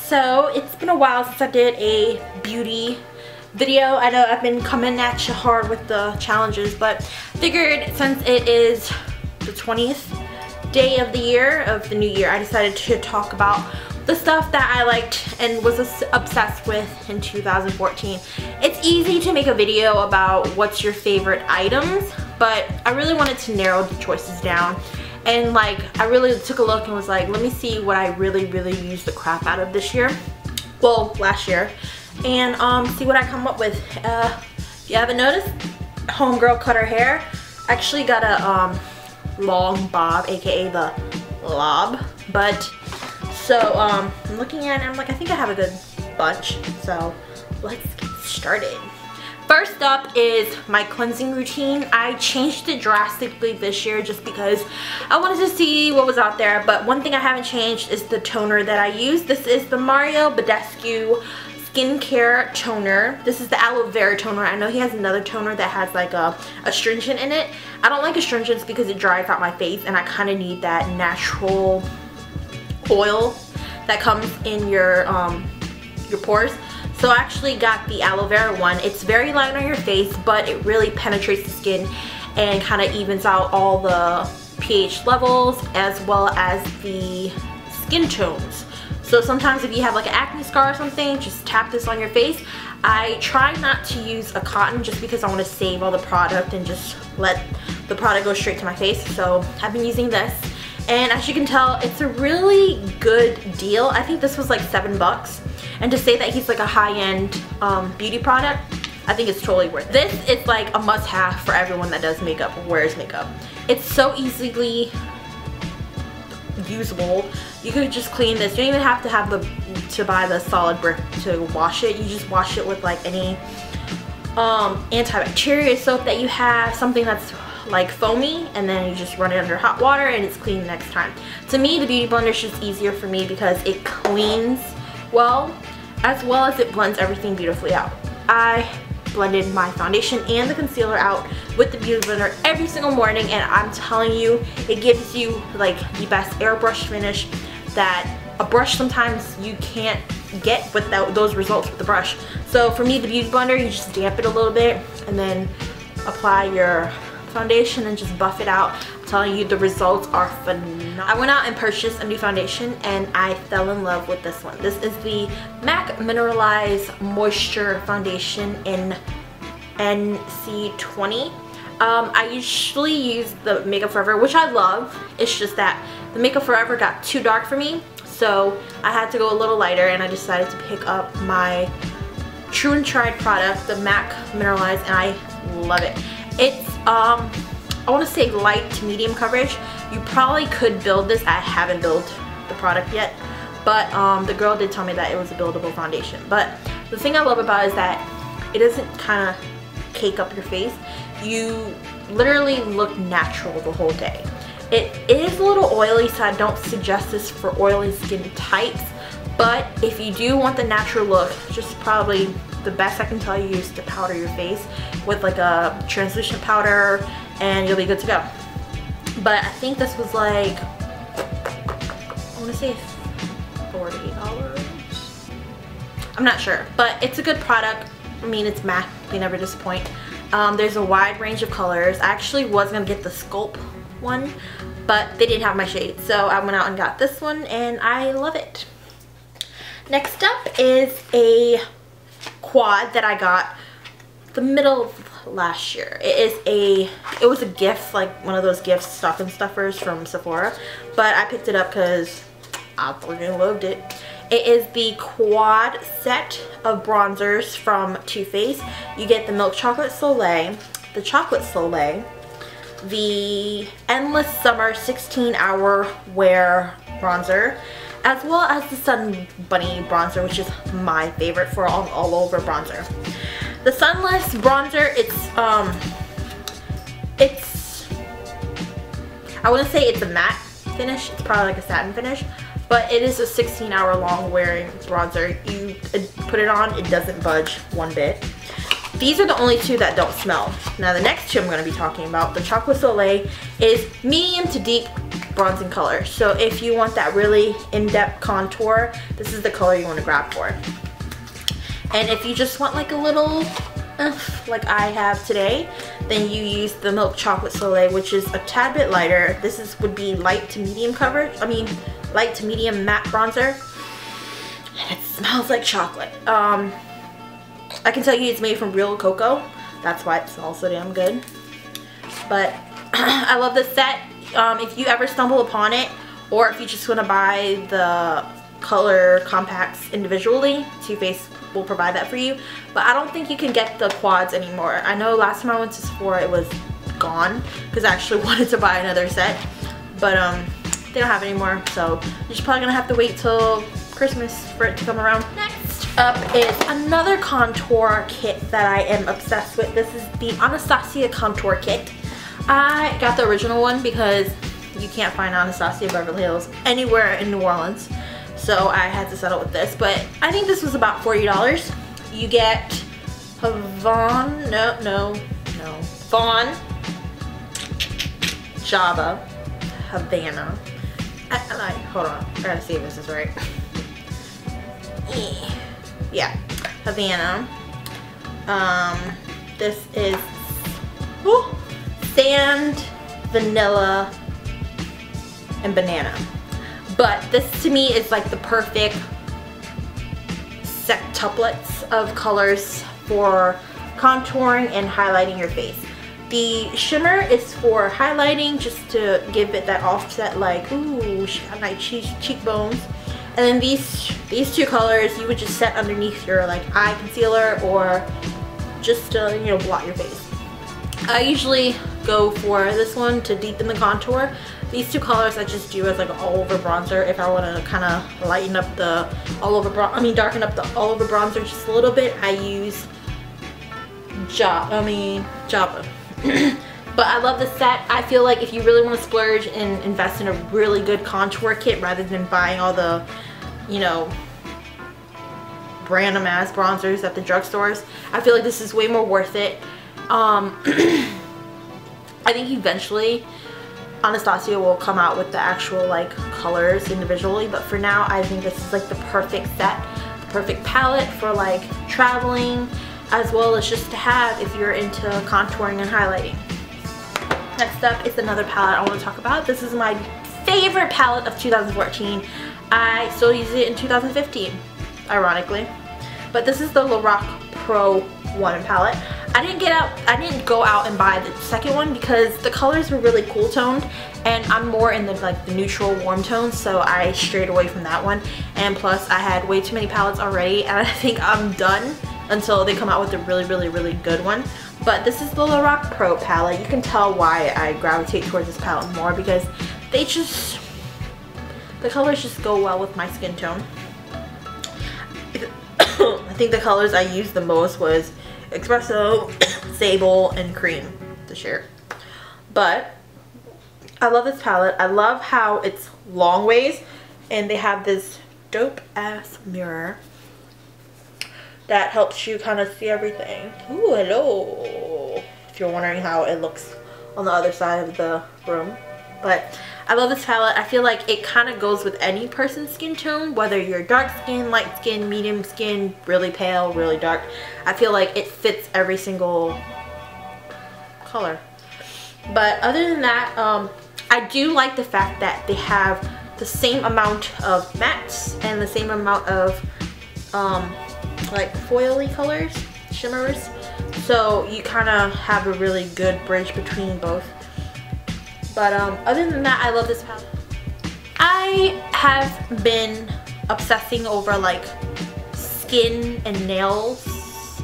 So it's been a while since I did a beauty video. I know I've been coming at you hard with the challenges, but figured since it is the 20th day of the year, of the new year, I decided to talk about the stuff that I liked and was obsessed with in 2014. It's easy to make a video about what's your favorite items, but I really wanted to narrow the choices down. And like, I really took a look and was like, let me see what I really used the crap out of this year. Well, last year. And see what I come up with. If you haven't noticed, homegirl cut her hair. Actually got a long bob, aka the lob. But so I'm looking at it and I'm like, I think I have a good bunch. So let's get started. First up is my cleansing routine. I changed it drastically this year just because I wanted to see what was out there. But one thing I haven't changed is the toner that I use. This is the Mario Badescu Skincare Toner. This is the Aloe Vera Toner. I know he has another toner that has like a astringent in it. I don't like astringents because it dries out my face and I kind of need that natural oil that comes in your pores. So I actually got the aloe vera one. It's very light on your face, but it really penetrates the skin and kind of evens out all the pH levels as well as the skin tones. So sometimes if you have like an acne scar or something, just tap this on your face. I try not to use a cotton just because I want to save all the product and just let the product go straight to my face. So I've been using this. And as you can tell, it's a really good deal. I think this was like $7. And to say that he's like a high-end beauty product, I think it's totally worth it. This is like a must-have for everyone that does makeup or wears makeup. It's so easily usable. You could just clean this. You don't even have to have to buy the solid brick to wash it. You just wash it with like any antibacterial soap that you have, something that's like foamy, and then you just run it under hot water and it's clean the next time. To me, the beauty blender is just easier for me because it cleans well as it blends everything beautifully out. I blended my foundation and the concealer out with the beauty blender every single morning, and I'm telling you, it gives you like the best airbrush finish that a brush sometimes you can't get without those results with the brush. So for me, the beauty blender, you just damp it a little bit and then apply your foundation and just buff it out. I'm telling you, the results are phenomenal. I went out and purchased a new foundation and I fell in love with this one. This is the MAC Mineralize Moisture Foundation in NC20. I usually use the Makeup Forever, which I love. It's just that the Makeup Forever got too dark for me, so I had to go a little lighter, and I decided to pick up my true and tried product, the MAC Mineralize, and I love it. It's I want to say light to medium coverage. You probably could build this. I haven't built the product yet, but the girl did tell me that it was a buildable foundation. But the thing I love about it is that it doesn't kind of cake up your face. You literally look natural the whole day. It is a little oily, so I don't suggest this for oily skin types, but if you do want the natural look, just probably the best I can tell you is to powder your face with like a translucent powder and you'll be good to go. But I think this was like, I want to say $40. I'm not sure, but it's a good product. I mean, it's MAC, they never disappoint. There's a wide range of colors. I actually was gonna get the Sculpt one, but they didn't have my shade, so I went out and got this one and I love it. Next up is a quad that I got the middle of last year. It was a gift, like one of those gift stocking stuffers from Sephora, but I picked it up because I freaking loved it. It is the quad set of bronzers from Too Faced. You get the Milk Chocolate Soleil, the Chocolate Soleil, the Endless Summer 16-Hour Wear Bronzer, as well as the Sun Bunny Bronzer, which is my favorite for all over bronzer. The Sunless Bronzer, I wouldn't say it's a matte finish, it's probably like a satin finish, but it is a 16-hour long wearing bronzer. You put it on, it doesn't budge one bit. These are the only two that don't smell. Now the next two I'm going to be talking about, the Chocolate Soleil, is medium to deep bronzing color. So if you want that really in-depth contour, this is the color you want to grab for. And if you just want like a little like I have today, then you use the Milk Chocolate Soleil, which is a tad bit lighter. This would be light to medium coverage. I mean, light to medium matte bronzer. And it smells like chocolate. I can tell you it's made from real cocoa. That's why it smells so damn good. But I love this set. If you ever stumble upon it, or if you just want to buy the color compacts individually, Too Faced will provide that for you. But I don't think you can get the quads anymore. I know last time I went to Sephora it was gone because I actually wanted to buy another set, but they don't have it anymore, so you're just probably gonna have to wait till Christmas for it to come around. Next up is another contour kit that I am obsessed with. This is the Anastasia contour kit. I got the original one because you can't find Anastasia Beverly Hills anywhere in New Orleans, so I had to settle with this. But I think this was about $40. You get Vaughn, Vaughn, Java, Havana. Hold on, I gotta see if this is right. Yeah, Havana. This is sand, vanilla, and banana. But this to me is like the perfect septuplets of colors for contouring and highlighting your face. The shimmer is for highlighting, just to give it that offset, like, ooh, she got nice cheekbones. And then these two colors you would just set underneath your like eye concealer, or just to, you know, blot your face. I usually go for this one to deepen the contour. These two colors I just do as like an all over bronzer if I want to kind of lighten up the darken up the all over bronzer just a little bit. I use Java. But I love this set. I feel like if you really want to splurge and invest in a really good contour kit rather than buying all the, you know, random ass bronzers at the drugstores, I feel like this is way more worth it. I think eventually Anastasia will come out with the actual like colors individually, but for now I think this is like the perfect set, the perfect palette for like traveling, as well as just to have if you're into contouring and highlighting. Next up is another palette I want to talk about. This is my favorite palette of 2014. I still use it in 2015, ironically. But this is the LORAC Pro 1 palette. I didn't go out and buy the second one because the colors were really cool toned, and I'm more in the like the neutral warm tones, so I strayed away from that one. And plus I had way too many palettes already, and I think I'm done until they come out with a really good one. But this is the LORAC Pro palette. You can tell why I gravitate towards this palette more, because the colors just go well with my skin tone. I think the colors I used the most was Espresso, Sable, and Cream this year. But I love this palette. I love how it's long ways, and they have this dope ass mirror that helps you kind of see everything. Ooh, hello. If you're wondering how it looks on the other side of the room. But I love this palette. I feel like it kind of goes with any person's skin tone, whether you're dark skin, light skin, medium skin, really pale, really dark. I feel like it fits every single color. But other than that, I do like the fact that they have the same amount of mattes and the same amount of like foily colors, shimmers. So you kind of have a really good bridge between both. But other than that, I love this palette. I have been obsessing over like skin and nails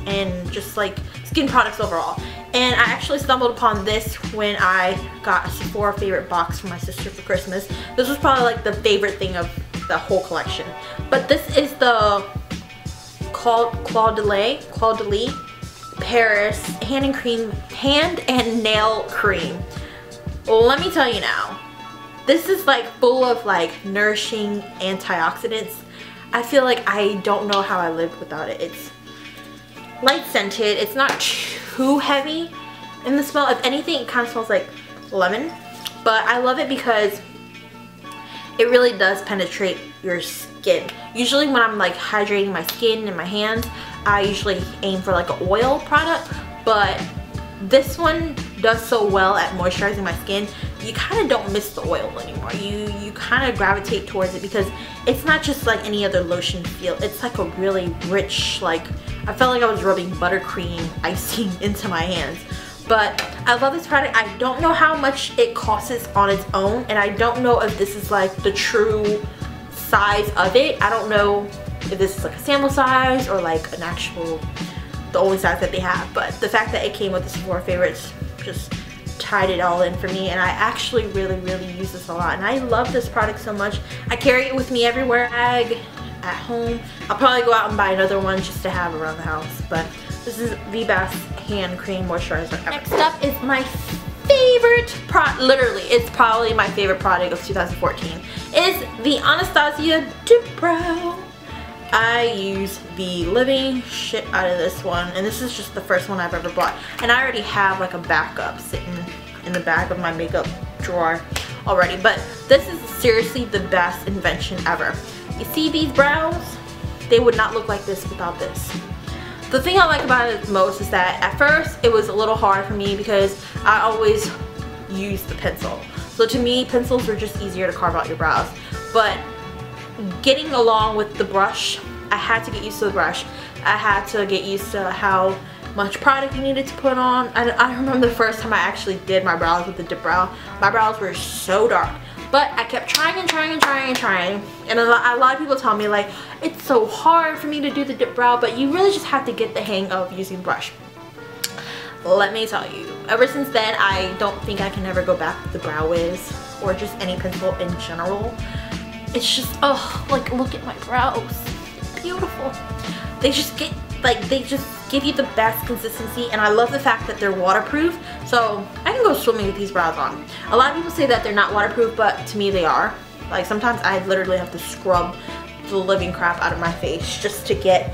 and just like skin products overall. And I actually stumbled upon this when I got a Sephora favorite box for my sister for Christmas. This was probably like the favorite thing of the whole collection. But this is the Caudalie Paris hand and nail cream. Let me tell you now, this is like full of like nourishing antioxidants. I feel like I don't know how I lived without it. It's light scented. It's not too heavy in the smell. If anything, it kind of smells like lemon. But I love it because it really does penetrate your skin. Usually when I'm like hydrating my skin and my hands, I usually aim for like an oil product, but this one does so well at moisturizing my skin, you kind of don't miss the oil anymore. You kind of gravitate towards it because it's not just like any other lotion feel. It's like a really rich, like, I felt like I was rubbing buttercream icing into my hands. But I love this product. I don't know how much it costs on its own, and I don't know if this is like the true size of it. I don't know if this is like a sample size or like an actual, the only size that they have. But the fact that it came with the Sephora favorites just tied it all in for me, and I actually really use this a lot, and I love this product so much. I carry it with me everywhere. Bag at home. I'll probably go out and buy another one just to have around the house, but this is the best hand cream moisturizer ever. Next up is my favorite product, literally it's probably my favorite product of 2014, is the Anastasia Dip Brow. I use the living shit out of this one, and this is just the first one I've ever bought, and I already have like a backup sitting in the back of my makeup drawer already, but this is seriously the best invention ever. You see these brows? They would not look like this without this. The thing I like about it most is that at first it was a little hard for me because I always used the pencil. So to me, pencils are just easier to carve out your brows, but getting along with the brush, I had to get used to the brush. I had to get used to how much product you needed to put on. I remember the first time I actually did my brows with the dip brow, my brows were so dark. But I kept trying and trying and trying and trying. And a lot of people tell me like, it's so hard for me to do the dip brow, but you really just have to get the hang of using brush. Let me tell you, ever since then, I don't think I can ever go back to the Brow Wiz or just any pencil in general. It's just, oh, like look at my brows. Beautiful. They just get, like, they just give you the best consistency, and I love the fact that they're waterproof, so I can go swimming with these brows on. A lot of people say that they're not waterproof, but to me they are. Like sometimes I literally have to scrub the living crap out of my face just to get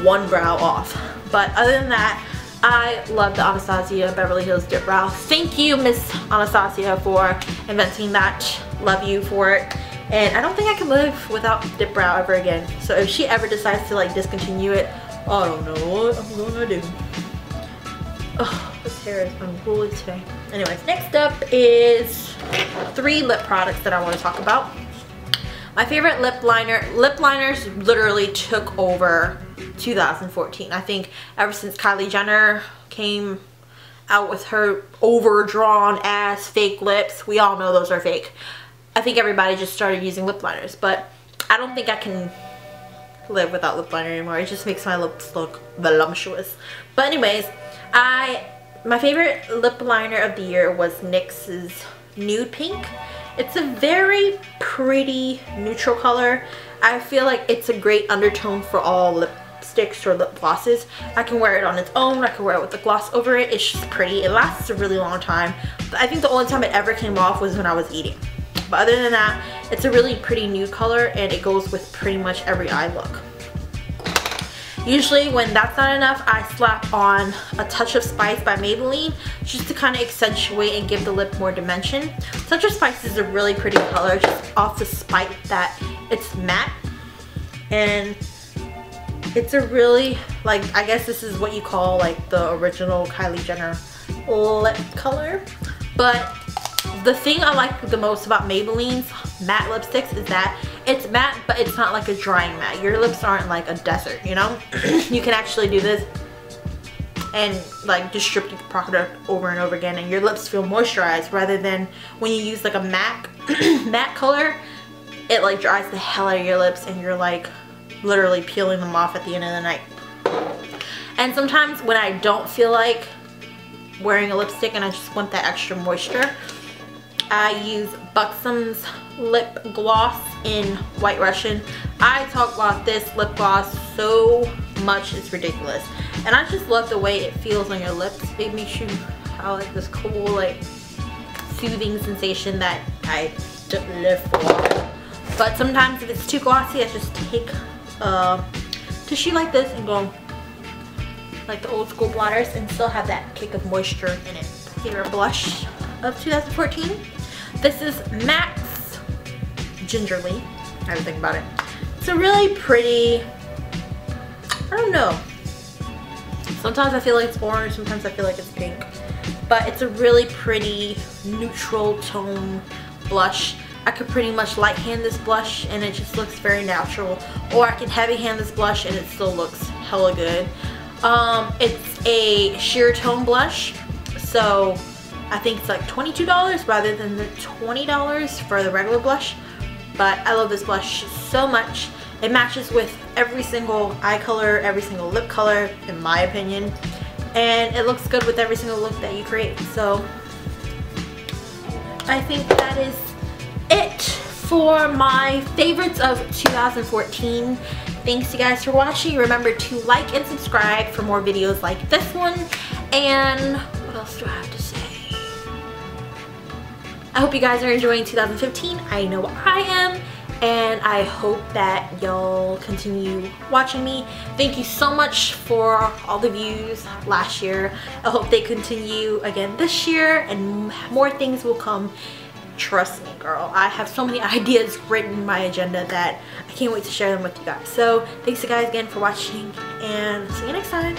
one brow off. But other than that, I love the Anastasia Beverly Hills Dip Brow. Thank you, Miss Anastasia, for inventing that. Love you for it. And I don't think I can live without dip brow ever again. So if she ever decides to like discontinue it, I don't know what I'm gonna do. Oh, this hair is unruly today. Anyways, next up is 3 lip products that I want to talk about. My favorite lip liner. Lip liners literally took over 2014. I think ever since Kylie Jenner came out with her overdrawn ass fake lips, we all know those are fake. I think everybody just started using lip liners, but I don't think I can live without lip liner anymore. It just makes my lips look voluptuous. But anyways, my favorite lip liner of the year was NYX's Nude Pink. It's a very pretty neutral color. I feel like it's a great undertone for all lipsticks or lip glosses. I can wear it on its own. I can wear it with the gloss over it. It's just pretty. It lasts a really long time. I think the only time it ever came off was when I was eating. But other than that, it's a really pretty nude color, and it goes with pretty much every eye look. Usually when that's not enough, I slap on a Touch of Spice by Maybelline just to kind of accentuate and give the lip more dimension. Touch of Spice is a really pretty color just off the spite that it's matte, and it's a really, like, I guess this is what you call like the original Kylie Jenner lip color. But the thing I like the most about Maybelline's matte lipsticks is that it's matte, but it's not like a drying matte. Your lips aren't like a desert, you know? You can actually do this and like distribute the product over and over again, and your lips feel moisturized, rather than when you use like a matte color, it like dries the hell out of your lips and you're like literally peeling them off at the end of the night. And sometimes when I don't feel like wearing a lipstick and I just want that extra moisture, I use Buxom's lip gloss in White Russian. I talk about this lip gloss so much, it's ridiculous. And I just love the way it feels on your lips. It makes you have like this cool, like, soothing sensation that I live for. But sometimes if it's too glossy, I just take a tissue like this and go like the old school blotters and still have that kick of moisture in it. Favorite blush of 2014. This is MAC's gingerly. I have to think about it. It's a really pretty, I don't know. Sometimes I feel like it's orange, sometimes I feel like it's pink. But it's a really pretty neutral tone blush. I could pretty much light hand this blush and it just looks very natural. Or I can heavy hand this blush and it still looks hella good. It's a sheer tone blush. So I think it's like $22 rather than the $20 for the regular blush. But I love this blush so much. It matches with every single eye color, every single lip color, in my opinion. And it looks good with every single look that you create. So I think that is it for my favorites of 2014. Thanks you guys for watching. Remember to like and subscribe for more videos like this one. And what else do I have to say? I hope you guys are enjoying 2015. I know I am. And I hope that y'all continue watching me. Thank you so much for all the views last year. I hope they continue again this year and more things will come. Trust me, girl. I have so many ideas written in my agenda that I can't wait to share them with you guys. So thanks you guys again for watching and see you next time.